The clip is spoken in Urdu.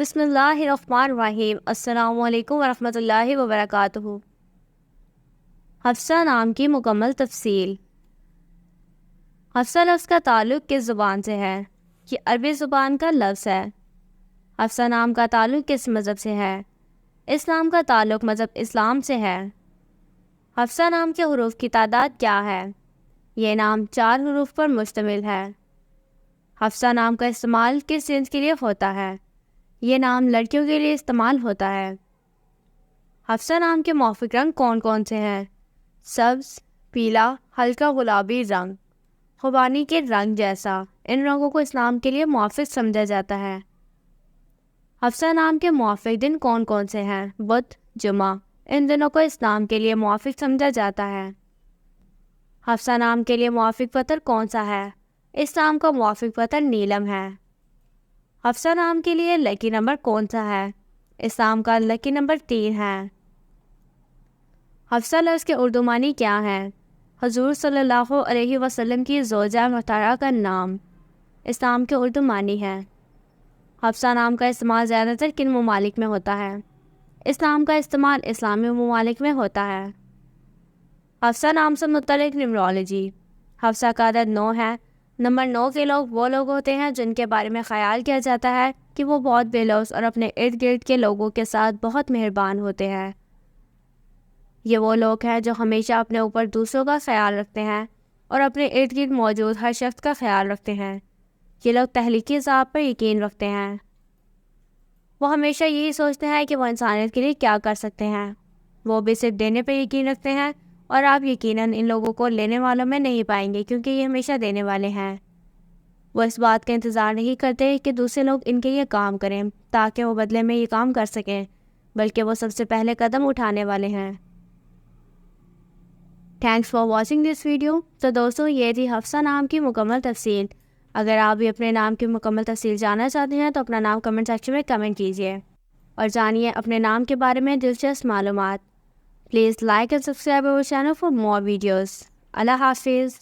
بسم اللہ الرحمن الرحیم۔ السلام علیکم ورحمۃ اللہ وبرکاتہ۔ حفصہ نام کی مکمل تفصیل۔ حفصہ لفظ کا تعلق کس زبان سے ہے؟ یہ عربی زبان کا لفظ ہے۔ حفصہ نام کا تعلق کس مذہب سے ہے؟ اس نام کا تعلق مذہب اسلام سے ہے۔ حفصہ نام کے حروف کی تعداد کیا ہے؟ یہ نام 4 حروف پر مشتمل ہے۔ حفصہ نام کا استعمال کس جنس کے لیے ہوتا ہے؟ یہ نام لڑکیوں کے لیے استعمال ہوتا ہے۔ حفصہ نام کے موافق رنگ کون کون سے ہیں؟ سبز، پیلا، ہلکا گلابی رنگ، خوبانی کے رنگ جیسا۔ ان رنگوں کو اس نام کے لیے موافق سمجھا جاتا ہے۔ حفصہ نام کے موافق دن کون کون سے ہیں؟ بدھ، جمعہ۔ ان دنوں کو اس نام کے لیے موافق سمجھا جاتا ہے۔ حفصہ نام کے لیے موافق پتھر کون سا ہے؟ اس نام کا موافق پتھر نیلم ہے۔ حفصہ نام کے لیے لکی نمبر کون سا ہے؟ اس نام کا لکی نمبر 3 ہے۔ حفصہ لفظ کے اردو معنی کیا ہیں؟ حضور صلی اللہ علیہ وسلم کی زوجہ مطہرہ کا نام۔ اس نام کے اردو معنی ہے۔ حفصہ نام کا استعمال زیادہ تر کن ممالک میں ہوتا ہے؟ اس نام کا استعمال اسلامی ممالک میں ہوتا ہے۔ حفصہ نام سے متعلق نیمرولوجی۔ حفصہ کا عدد 9 ہے۔ نمبر 9 کے لوگ وہ لوگ ہوتے ہیں جن کے بارے میں خیال کیا جاتا ہے کہ وہ بہت بے لوث اور اپنے ارد گرد کے لوگوں کے ساتھ بہت مہربان ہوتے ہیں۔ یہ وہ لوگ ہیں جو ہمیشہ اپنے اوپر دوسروں کا خیال رکھتے ہیں اور اپنے ارد گرد موجود ہر شخص کا خیال رکھتے ہیں۔ یہ لوگ تخلیقی ذات پر یقین رکھتے ہیں۔ وہ ہمیشہ یہی سوچتے ہیں کہ وہ انسانیت کے لیے کیا کر سکتے ہیں۔ وہ بھی صرف دینے پر یقین رکھتے ہیں، اور آپ یقیناً ان لوگوں کو لینے والوں میں نہیں پائیں گے کیونکہ یہ ہمیشہ دینے والے ہیں۔ وہ اس بات کا انتظار نہیں کرتے کہ دوسرے لوگ ان کے لیے کام کریں تاکہ وہ بدلے میں یہ کام کر سکیں، بلکہ وہ سب سے پہلے قدم اٹھانے والے ہیں۔ Thanks for watching this video. تو دوستوں، یہ تھی حفصہ نام کی مکمل تفصیل۔ اگر آپ بھی اپنے نام کی مکمل تفصیل جاننا چاہتے ہیں تو اپنا نام کمنٹ سیکشن میں کمنٹ کیجیے اور جانیے اپنے نام کے بارے میں دلچسپ معلومات۔ Please like and subscribe our channel for more videos. Allah Hafiz.